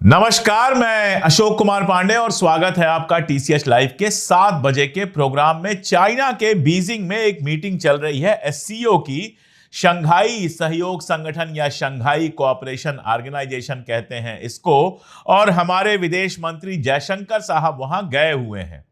नमस्कार, मैं अशोक कुमार पांडे और स्वागत है आपका टीसीएस लाइव के 7 बजे के प्रोग्राम में। चाइना के बीजिंग में एक मीटिंग चल रही है एससीओ की। शंघाई सहयोग संगठन या शंघाई कोऑपरेशन ऑर्गेनाइजेशन कहते हैं इसको। और हमारे विदेश मंत्री जयशंकर साहब वहां गए हुए हैं।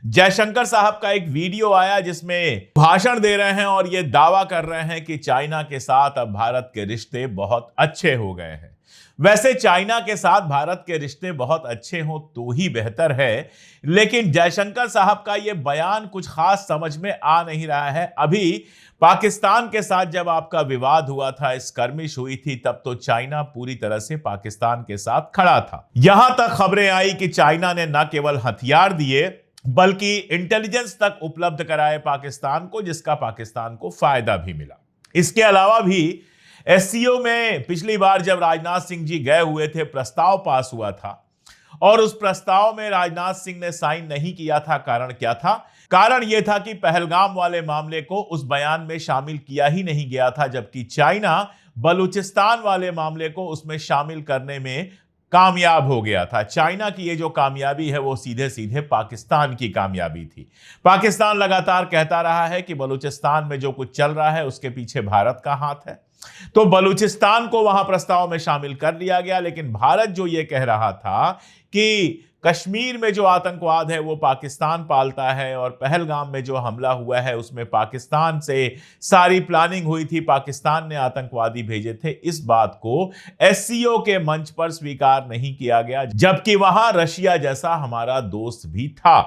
जयशंकर साहब का एक वीडियो आया जिसमें भाषण दे रहे हैं और ये दावा कर रहे हैं कि चाइना के साथ अब भारत के रिश्ते बहुत अच्छे हो गए हैं। वैसे चाइना के साथ भारत के रिश्ते बहुत अच्छे हों तो ही बेहतर है, लेकिन जयशंकर साहब का यह बयान कुछ खास समझ में आ नहीं रहा है। अभी पाकिस्तान के साथ जब आपका विवाद हुआ था, स्कर्मिश हुई थी, तब तो चाइना पूरी तरह से पाकिस्तान के साथ खड़ा था। यहां तक खबरें आई कि चाइना ने न केवल हथियार दिए बल्कि इंटेलिजेंस तक उपलब्ध कराए पाकिस्तान को, जिसका पाकिस्तान को फायदा भी मिला। इसके अलावा भी एससीओ में पिछली बार जब राजनाथ सिंह जी गए हुए थे, प्रस्ताव पास हुआ था और उस प्रस्ताव में राजनाथ सिंह ने साइन नहीं किया था। कारण क्या था? कारण यह था कि पहलगाम वाले मामले को उस बयान में शामिल किया ही नहीं गया था, जबकि चाइना बलूचिस्तान वाले मामले को उसमें शामिल करने में कामयाब हो गया था। चाइना की ये जो कामयाबी है वो सीधे सीधे पाकिस्तान की कामयाबी थी। पाकिस्तान लगातार कहता रहा है कि बलूचिस्तान में जो कुछ चल रहा है उसके पीछे भारत का हाथ है, तो बलूचिस्तान को वहां प्रस्ताव में शामिल कर लिया गया। लेकिन भारत जो ये कह रहा था कि कश्मीर में जो आतंकवाद है वो पाकिस्तान पालता है और पहलगाम में जो हमला हुआ है उसमें पाकिस्तान से सारी प्लानिंग हुई थी, पाकिस्तान ने आतंकवादी भेजे थे, इस बात को एससीओ के मंच पर स्वीकार नहीं किया गया, जबकि वहां रशिया जैसा हमारा दोस्त भी था।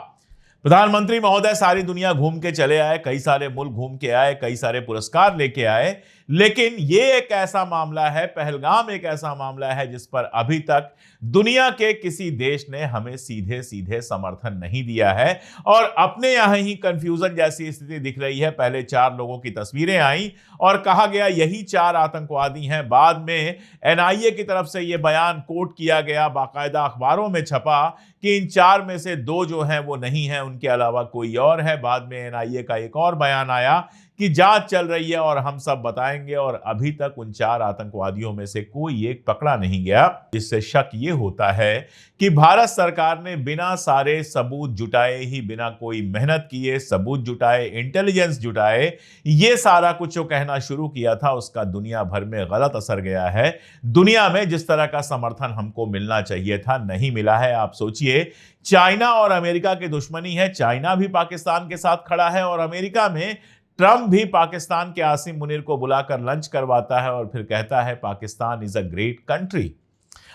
प्रधानमंत्री महोदय सारी दुनिया घूम के चले आए, कई सारे मुल्क घूम के आए, कई सारे पुरस्कार लेके आए, लेकिन ये एक ऐसा मामला है, पहलगाम एक ऐसा मामला है जिस पर अभी तक दुनिया के किसी देश ने हमें सीधे सीधे समर्थन नहीं दिया है। और अपने यहां ही कंफ्यूजन जैसी स्थिति दिख रही है। पहले 4 लोगों की तस्वीरें आई और कहा गया यही 4 आतंकवादी हैं। बाद में एनआईए की तरफ से यह बयान कोट किया गया, बाकायदा अखबारों में छपा कि इन 4 में से 2 जो हैं वो नहीं है, उनके अलावा कोई और है। बाद में एनआईए का एक और बयान आया कि जांच चल रही है और हम सब बताएंगे, और अभी तक उन 4 आतंकवादियों में से कोई एक पकड़ा नहीं गया। इससे शक ये होता है कि भारत सरकार ने बिना सारे सबूत जुटाए ही, बिना कोई मेहनत किए सबूत जुटाए, इंटेलिजेंस जुटाए, ये सारा कुछ जो कहना शुरू किया था उसका दुनिया भर में गलत असर गया है। दुनिया में जिस तरह का समर्थन हमको मिलना चाहिए था नहीं मिला है। आप सोचिए, चाइना और अमेरिका की दुश्मनी है, चाइना भी पाकिस्तान के साथ खड़ा है और अमेरिका में ट्रंप भी पाकिस्तान के आसिम मुनीर को बुलाकर लंच करवाता है और फिर कहता है Pakistan is a great country.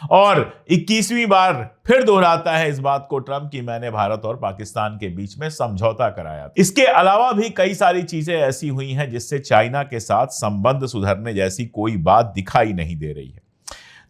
और 21वीं बार फिर दोहराता है इस बात को ट्रंप की मैंने भारत और पाकिस्तान के बीच में समझौता कराया। इसके अलावा भी कई सारी चीजें ऐसी हुई हैं जिससे चाइना के साथ संबंध सुधरने जैसी कोई बात दिखाई नहीं दे रही है।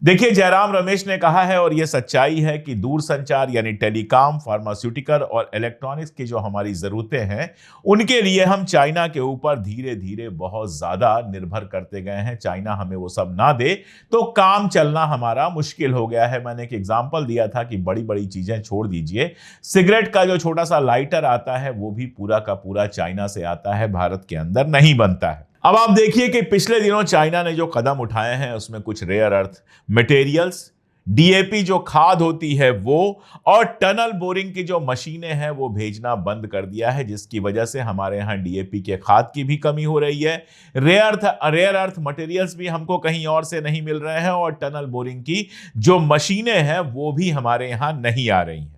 देखिए, जयराम रमेश ने कहा है और यह सच्चाई है कि दूरसंचार यानी टेलीकॉम, फार्मास्यूटिकल और इलेक्ट्रॉनिक्स की जो हमारी जरूरतें हैं उनके लिए हम चाइना के ऊपर धीरे धीरे बहुत ज्यादा निर्भर करते गए हैं। चाइना हमें वो सब ना दे तो काम चलना हमारा मुश्किल हो गया है। मैंने एक एग्जांपल दिया था कि बड़ी बड़ी चीजें छोड़ दीजिए, सिगरेट का जो छोटा सा लाइटर आता है वो भी पूरा का पूरा चाइना से आता है, भारत के अंदर नहीं बनता है। अब आप देखिए कि पिछले दिनों चाइना ने जो कदम उठाए हैं उसमें कुछ रेयर अर्थ मटेरियल्स, डीएपी जो खाद होती है वो, और टनल बोरिंग की जो मशीनें हैं वो भेजना बंद कर दिया है, जिसकी वजह से हमारे यहाँ डीएपी के खाद की भी कमी हो रही है। रेयर अर्थ मटेरियल्स भी हमको कहीं और से नहीं मिल रहे हैं और टनल बोरिंग की जो मशीनें हैं वो भी हमारे यहाँ नहीं आ रही हैं।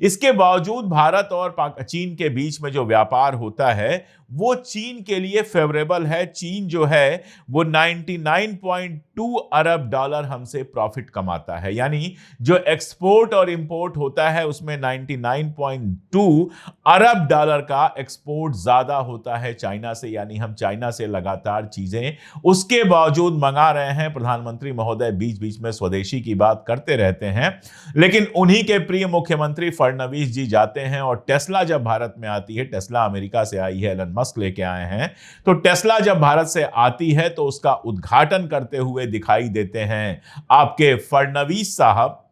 इसके बावजूद भारत और चीन के बीच में जो व्यापार होता है वो चीन के लिए फेवरेबल है। चीन जो है वो 99.2 अरब डॉलर हमसे प्रॉफिट कमाता है, यानी जो एक्सपोर्ट और इंपोर्ट होता है उसमें 99.2 अरब डॉलर का एक्सपोर्ट ज्यादा होता है चाइना से, यानी हम चाइना से लगातार चीजें उसके बावजूद मंगा रहे हैं। प्रधानमंत्री महोदय बीच बीच में स्वदेशी की बात करते रहते हैं, लेकिन उन्हीं के प्रिय मुख्यमंत्री फडणवीस जी जाते हैं और टेस्ला जब भारत में आती है, टेस्ला अमेरिका से आई है, एलन मस्क लेके आए हैं, तो टेस्ला जब भारत से आती है तो उसका उद्घाटन करते हुए दिखाई देते हैं आपके फडणवीस साहब।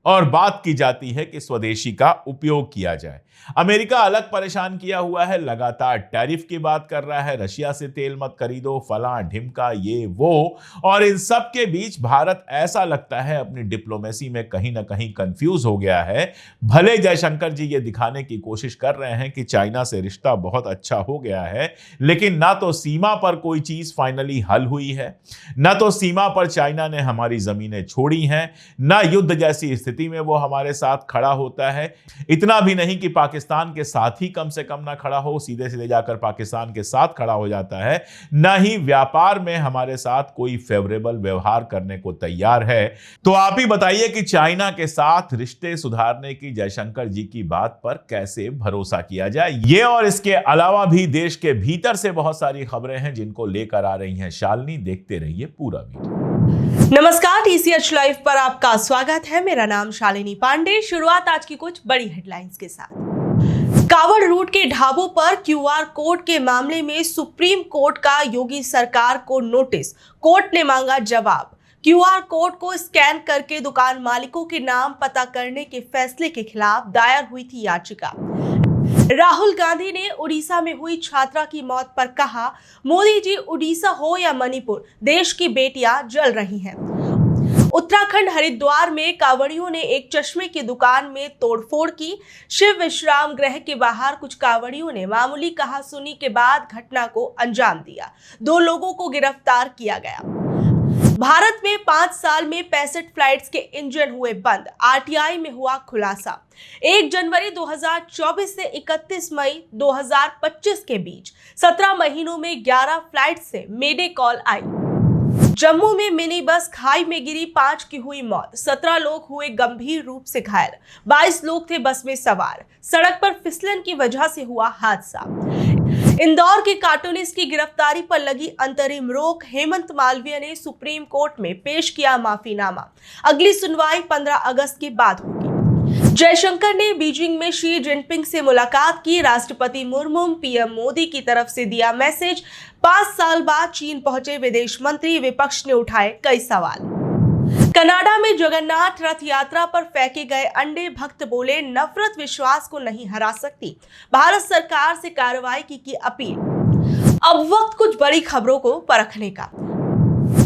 और बात की जाती है कि स्वदेशी का उपयोग किया जाए। अमेरिका अलग परेशान किया हुआ है, लगातार टैरिफ की बात कर रहा है, रशिया से तेल मत खरीदो, फलां ढिमका, ये वो। और इन सब के बीच भारत ऐसा लगता है अपनी डिप्लोमेसी में कहीं ना कहीं कंफ्यूज हो गया है। भले जयशंकर जी ये दिखाने की कोशिश कर रहे हैं कि चाइना से रिश्ता बहुत अच्छा हो गया है, लेकिन ना तो सीमा पर कोई चीज फाइनली हल हुई है, ना तो सीमा पर चाइना ने हमारी जमीनें छोड़ी हैं, ना युद्ध जैसी स्थिति में वो हमारे साथ खड़ा होता है। इतना भी नहीं कि पाकिस्तान के साथ ही कम से कम ना खड़ा हो, सीधे सीधे जाकर पाकिस्तान के साथ खड़ा हो जाता है, ना ही व्यापार में हमारे साथ कोई फेवरेबल व्यवहार करने को तैयार है। तो आप ही बताइए कि चाइना के साथ रिश्ते सुधारने की जयशंकर जी की बात पर कैसे भरोसा किया जाए। ये और इसके अलावा भी देश के भीतर से बहुत सारी खबरें हैं जिनको लेकर आ रही हैं शालिनी। देखते रहिए पूरा वीडियो। नमस्कार, टीसीएच लाइव पर आपका स्वागत है। मेरा नाम शालिनी पांडे। शुरुआत आज की कुछ बड़ी हेडलाइंस के साथ। कावड़ रूट के ढाबों पर क्यूआर कोड के मामले में सुप्रीम कोर्ट का योगी सरकार को नोटिस, कोर्ट ने मांगा जवाब। क्यूआर कोड को स्कैन करके दुकान मालिकों के नाम पता करने के फैसले के खिलाफ दायर हुई थी याचिका। राहुल गांधी ने उड़ीसा में हुई छात्रा की मौत पर कहा, मोदी जी, उड़ीसा हो या मणिपुर, देश की बेटियां जल रही हैं। उत्तराखंड हरिद्वार में कांवड़ियों ने एक चश्मे की दुकान में तोड़फोड़ की। शिव विश्राम गृह के बाहर कुछ कांवड़ियों ने मामूली कहासुनी के बाद घटना को अंजाम दिया। 2 लोगों को गिरफ्तार किया गया। भारत में 5 साल में 65 फ्लाइट्स के इंजन हुए बंद, आरटीआई में हुआ खुलासा। 1 जनवरी 2024 से 31 मई 2025 के बीच 17 महीनों में 11 फ्लाइट से मेडे कॉल आई। जम्मू में मिनी बस खाई में गिरी, 5 की हुई मौत, 17 लोग हुए गंभीर रूप से घायल, 22 लोग थे बस में सवार। सड़क पर फिसलन की वजह से हुआ हादसा। इंदौर के कार्टूनिस्ट की गिरफ्तारी पर लगी अंतरिम रोक, हेमंत मालवीय ने सुप्रीम कोर्ट में पेश किया माफीनामा। अगली सुनवाई 15 अगस्त के बाद होगी। जयशंकर ने बीजिंग में शी जिनपिंग से मुलाकात की। राष्ट्रपति मुर्मू पीएम मोदी की तरफ से दिया मैसेज। 5 साल बाद चीन पहुंचे विदेश मंत्री, विपक्ष ने उठाए कई सवाल। कनाडा में जगन्नाथ रथ यात्रा पर फेंके गए अंडे, भक्त बोले, नफरत विश्वास को नहीं हरा सकती। भारत सरकार से कार्रवाई की अपील। अब वक्त कुछ बड़ी खबरों को परखने का।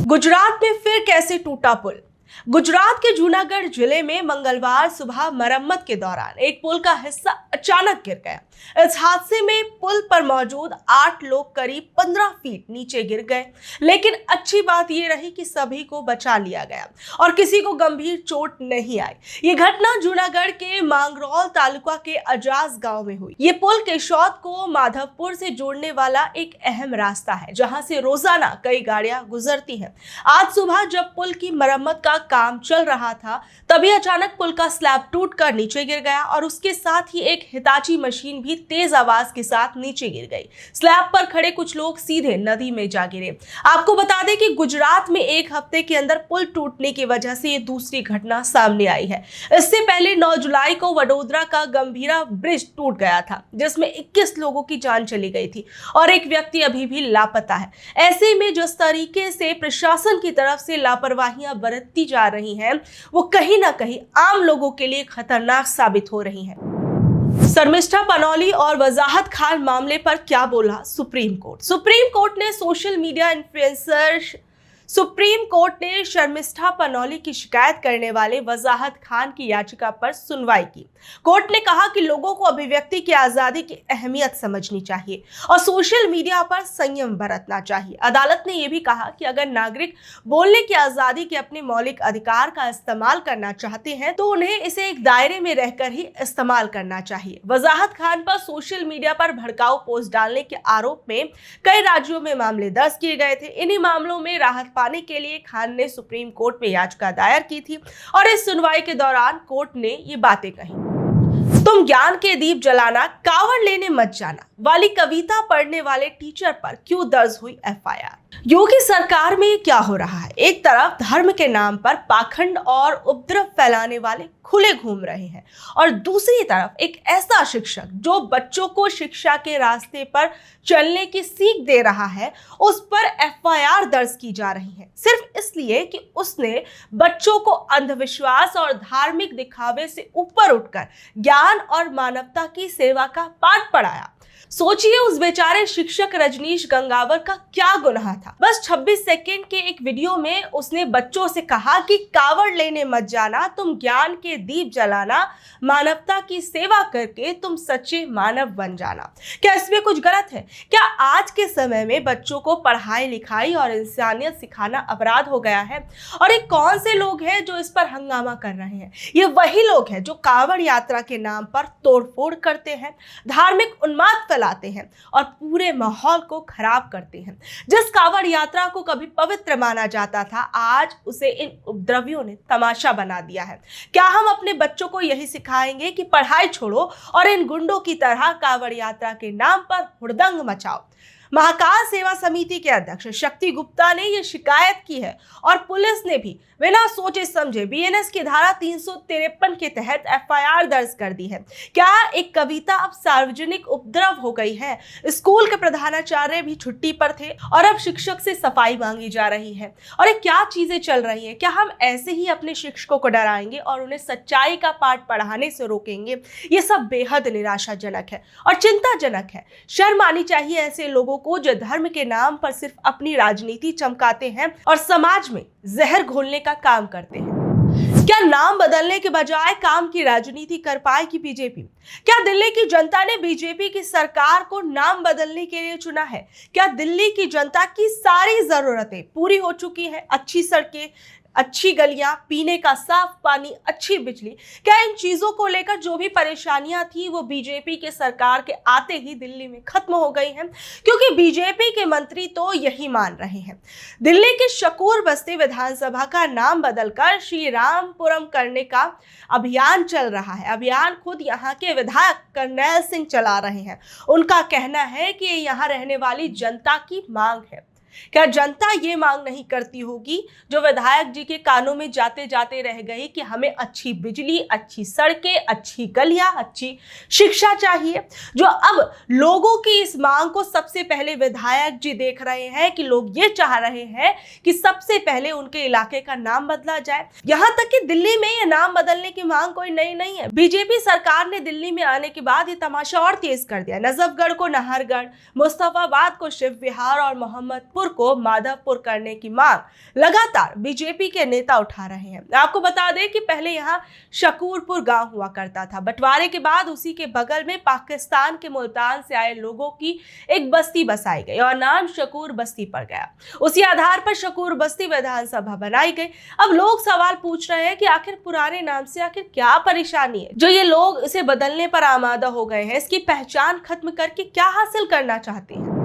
गुजरात में फिर कैसे टूटा पुल। गुजरात के जूनागढ़ जिले में मंगलवार सुबह मरम्मत के दौरान एक पुल का हिस्सा अचानक गिर गया। इस हादसे में पुल पर मौजूद 8 लोग करीब 15 फीट नीचे गिर गए, लेकिन अच्छी बात यह रही कि सभी को बचा लिया गया और किसी को गंभीर चोट नहीं आई। ये घटना जूनागढ़ के मांगरोल तालुका के अजाज गांव में हुई। ये पुल केशौद को माधवपुर से जोड़ने वाला एक अहम रास्ता है, जहां से रोजाना कई गाड़ियां गुजरती हैं। आज सुबह जब पुल की मरम्मत का काम चल रहा था, तभी अचानक पुल का स्लैब टूटकर नीचे गिर गया और उसके साथ ही एक हिताची मशीन भी तेज आवाज के साथ नीचे गिर गई। स्लैब पर खड़े कुछ लोग सीधे नदी में जा गिरे। आपको बता दें कि गुजरात में एक हफ्ते के अंदर पुल टूटने की वजह से ये दूसरी घटना सामने आई है। इससे पहले 9 जुलाई को वडोदरा का गंभीरा ब्रिज टूट गया था, जिसमें 21 लोगों की जान चली गई थी और एक व्यक्ति अभी भी लापता है। ऐसे में जिस तरीके से प्रशासन की तरफ से लापरवाहियां बरती जा रही हैं, वो कहीं ना कहीं आम लोगों के लिए खतरनाक साबित हो रही हैं। शर्मिष्ठा पनौली और वजाहत खान मामले पर क्या बोला सुप्रीम कोर्ट। सुप्रीम कोर्ट ने शर्मिष्ठा पनौली की शिकायत करने वाले वजाहत खान की याचिका पर सुनवाई की। कोर्ट ने कहा कि लोगों को अभिव्यक्ति की आजादी की अहमियत समझनी चाहिए और सोशल मीडिया पर संयम बरतना चाहिए। अदालत ने यह भी कहा कि अगर नागरिक बोलने की आजादी के अपने मौलिक अधिकार का इस्तेमाल करना चाहते हैं, तो उन्हें इसे एक दायरे में रहकर ही इस्तेमाल करना चाहिए। वजाहत खान पर सोशल मीडिया पर भड़काऊ पोस्ट डालने के आरोप में कई राज्यों में मामले दर्ज किए गए थे। इन्हीं मामलों में राहत पाने के लिए खान ने सुप्रीम कोर्ट में याचिका दायर की थी और इस सुनवाई के दौरान कोर्ट ने ये बातें कही। तुम ज्ञान के दीप जलाना, कावड़ लेने मत जाना वाली कविता पढ़ने वाले टीचर पर क्यों दर्ज हुई एफआईआर। योगी सरकार में क्या हो रहा है? एक तरफ धर्म के नाम पर पाखंड और उपद्रव फैलाने वाले खुले घूम रहे हैं और दूसरी तरफ एक ऐसा शिक्षक जो बच्चों को शिक्षा के रास्ते पर चलने की सीख दे रहा है, उस पर एफआईआर दर्ज की जा रही है सिर्फ इसलिए कि उसने बच्चों को अंधविश्वास और धार्मिक दिखावे से ऊपर उठकर ज्ञान और मानवता की सेवा का पाठ पढ़ाया। सोचिए उस बेचारे शिक्षक रजनीश गंगावर का क्या गुनाह था। बस 26 सेकंड के एक वीडियो में उसने बच्चों से कहा कि कावड़ लेने मत जाना, तुम ज्ञान के दीप जलाना, मानवता की सेवा करके तुम सच्चे मानव बन जाना। क्या इसमें कुछ गलत है? क्या आज के समय में बच्चों को पढ़ाई लिखाई और इंसानियत सिखाना अपराध हो गया है? और ये कौन से लोग हैं जो इस पर हंगामा कर रहे हैं? ये वही लोग हैं जो कावड़ यात्रा के नाम पर तोड़फोड़ करते हैं, धार्मिक उन्माद फैलाते हैं और पूरे माहौल को खराब करते हैं। जिस कावड़ यात्रा को कभी पवित्र माना जाता था, आज उसे इन उपद्रवियों ने तमाशा बना दिया है। क्या हम अपने बच्चों को यही सिखाएंगे कि पढ़ाई छोड़ो और इन गुंडों की तरह कावड़ यात्रा के नाम पर हुड़दंग मचाओ? महाकाल सेवा समिति के अध्यक्ष शक्ति गुप्ता ने यह शिकायत की है और पुलिस ने भी बिना सोचे समझे बीएनएस की धारा 353 के तहत एफआईआर दर्ज कर दी है। क्या एक कविता अब सार्वजनिक उपद्रव हो गई है? स्कूल के प्रधानाचार्य भी छुट्टी पर थे और अब शिक्षक से सफाई मांगी जा रही है। और ये क्या चीजें चल रही हैं? क्या हम ऐसे ही अपने शिक्षकों को डराएंगे और उन्हें सच्चाई का पाठ पढ़ाने से रोकेंगे? ये सब बेहद निराशाजनक है और चिंताजनक है। शर्म आनी चाहिए ऐसे लोगों को जो धर्म के नाम पर सिर्फ अपनी राजनीति चमकाते हैं और समाज में जहर घोलने का काम करते हैं। क्या नाम बदलने के बजाय काम की राजनीति कर पाएगी बीजेपी? क्या दिल्ली की जनता ने बीजेपी की सरकार को नाम बदलने के लिए चुना है? क्या दिल्ली की जनता की सारी जरूरतें पूरी हो चुकी है? अच्छी सड़कें, अच्छी गलियां, पीने का साफ पानी, अच्छी बिजली, क्या इन चीजों को लेकर जो भी परेशानियां थी वो बीजेपी के सरकार के आते ही दिल्ली में खत्म हो गई हैं? क्योंकि बीजेपी के मंत्री तो यही मान रहे हैं। दिल्ली के शकूर बस्ती विधानसभा का नाम बदलकर श्री रामपुरम करने का अभियान चल रहा है। अभियान खुद यहाँ के विधायक करनैल सिंह चला रहे हैं। उनका कहना है कि यहाँ रहने वाली जनता की मांग है। क्या जनता ये मांग नहीं करती होगी जो विधायक जी के कानों में जाते जाते रह गई कि हमें अच्छी बिजली, अच्छी सड़कें, अच्छी गलियां, अच्छी शिक्षा चाहिए? जो अब लोगों की इस मांग को सबसे पहले विधायक जी देख रहे हैं कि लोग ये चाह रहे हैं कि सबसे पहले उनके इलाके का नाम बदला जाए। यहाँ तक कि दिल्ली में ये नाम बदलने की मांग कोई नई नहीं है। बीजेपी सरकार ने दिल्ली में आने के बाद ये तमाशा और तेज कर दिया। नजफगढ़ को नाहरगढ़, मुस्तफाबाद को शिव विहार और मोहम्मदपुर को माधवपुर करने की मांग लगातार बीजेपी के नेता उठा रहे हैं। आपको बता दें कि पहले यहां शकूरपुर गांव हुआ करता था। बंटवारे के बाद उसी के बगल में पाकिस्तान के मुल्तान से आए लोगों की एक बस्ती बसाई गई और नाम शकूर बस्ती पड़ गया। उसी आधार पर शकूर बस्ती विधानसभा बनाई गई। अब लोग सवाल पूछ रहे हैं कि आखिर पुराने नाम से आखिर क्या परेशानी है जो ये लोग इसे बदलने पर आमादा हो गए हैं? इसकी पहचान खत्म करके क्या हासिल करना चाहते हैं?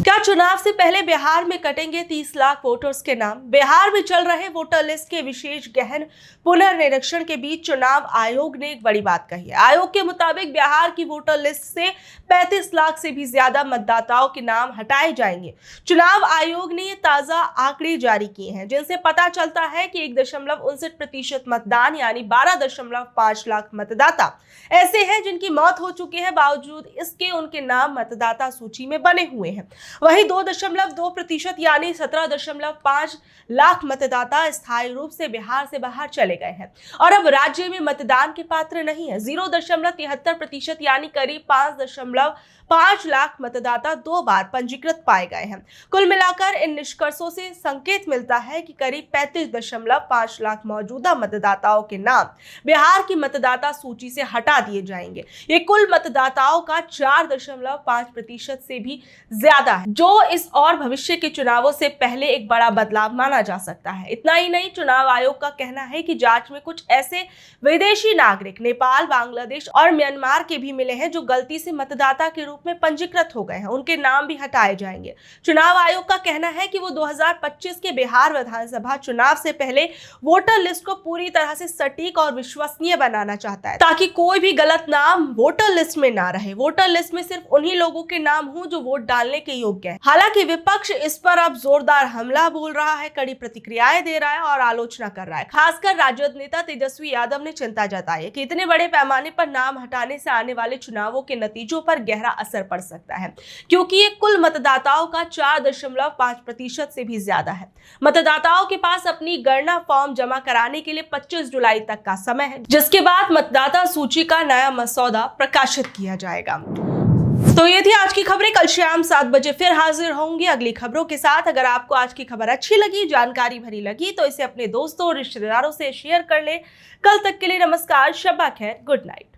क्या चुनाव से पहले बिहार में कटेंगे 30 लाख वोटर्स के नाम? बिहार में चल रहे वोटर लिस्ट के विशेष गहन पुनर्निरीक्षण के बीच चुनाव आयोग ने एक बड़ी बात कही है। आयोग के मुताबिक बिहार की वोटर लिस्ट से 35 लाख से भी ज्यादा मतदाताओं के नाम हटाए जाएंगे। चुनाव आयोग ने ये ताजा आंकड़े जारी किए हैं जिनसे पता चलता है कि 1.59% मतदान यानी 12.5 लाख मतदाता ऐसे हैं जिनकी मौत हो चुकी है, बावजूद इसके उनके नाम मतदाता सूची में बने हुए हैं। वहीं 2.2% यानी 17.5 लाख मतदाता स्थायी रूप से बिहार से बाहर चले गए हैं और अब राज्य में मतदान के पात्र नहीं है। 0.73% यानी करीब 5.5 लाख मतदाता 2 बार पंजीकृत पाए गए हैं। कुल मिलाकर इन निष्कर्षों से संकेत मिलता है कि करीब 35.5 लाख मौजूदा मतदाताओं के नाम बिहार की मतदाता सूची से हटा दिए जाएंगे। ये कुल मतदाताओं का 4.5% से भी ज्यादा है, जो इस और भविष्य के चुनावों से पहले एक बड़ा बदलाव माना जा सकता है। इतना ही नहीं, चुनाव आयोग का कहना है कि जांच में कुछ ऐसे विदेशी नागरिक नेपाल, बांग्लादेश और म्यांमार के भी मिले हैं जो गलती से मतदाता के रूप में पंजीकृत हो गए हैं। उनके नाम भी हटाए जाएंगे। चुनाव आयोग का कहना है कि वो 2025 के बिहार विधानसभा चुनाव से पहले वोटर लिस्ट को पूरी तरह से सटीक और विश्वसनीय बनाना चाहता है ताकि कोई भी गलत नाम वोटर लिस्ट में ना रहे। वोटर लिस्ट में सिर्फ उन्हीं लोगों के नाम हों जो वोट डालने के योग्य योग्य है। हालांकि विपक्ष इस पर अब जोरदार हमला बोल रहा है, कड़ी प्रतिक्रियाएं दे रहा है और आलोचना कर रहा है। खासकर राजद नेता तेजस्वी यादव ने चिंता जताई है कि इतने बड़े पैमाने पर नाम हटाने से आने वाले चुनावों के नतीजों पर गहरा असर पड़ सकता है, क्योंकि ये कुल मतदाताओं का 4.5% से भी ज्यादा है। मतदाताओं के पास अपनी गणना फॉर्म जमा कराने के लिए 25 जुलाई तक का समय है, जिसके बाद मतदाता सूची का नया मसौदा प्रकाशित किया जाएगा। तो ये थी आज की खबरें। कल शाम 7 बजे फिर हाजिर होंगे अगली खबरों के साथ। अगर आपको आज की खबर अच्छी लगी, जानकारी भरी लगी, तो इसे अपने दोस्तों और रिश्तेदारों से शेयर कर ले। कल तक के लिए नमस्कार, शब्बा खैर, गुड नाइट।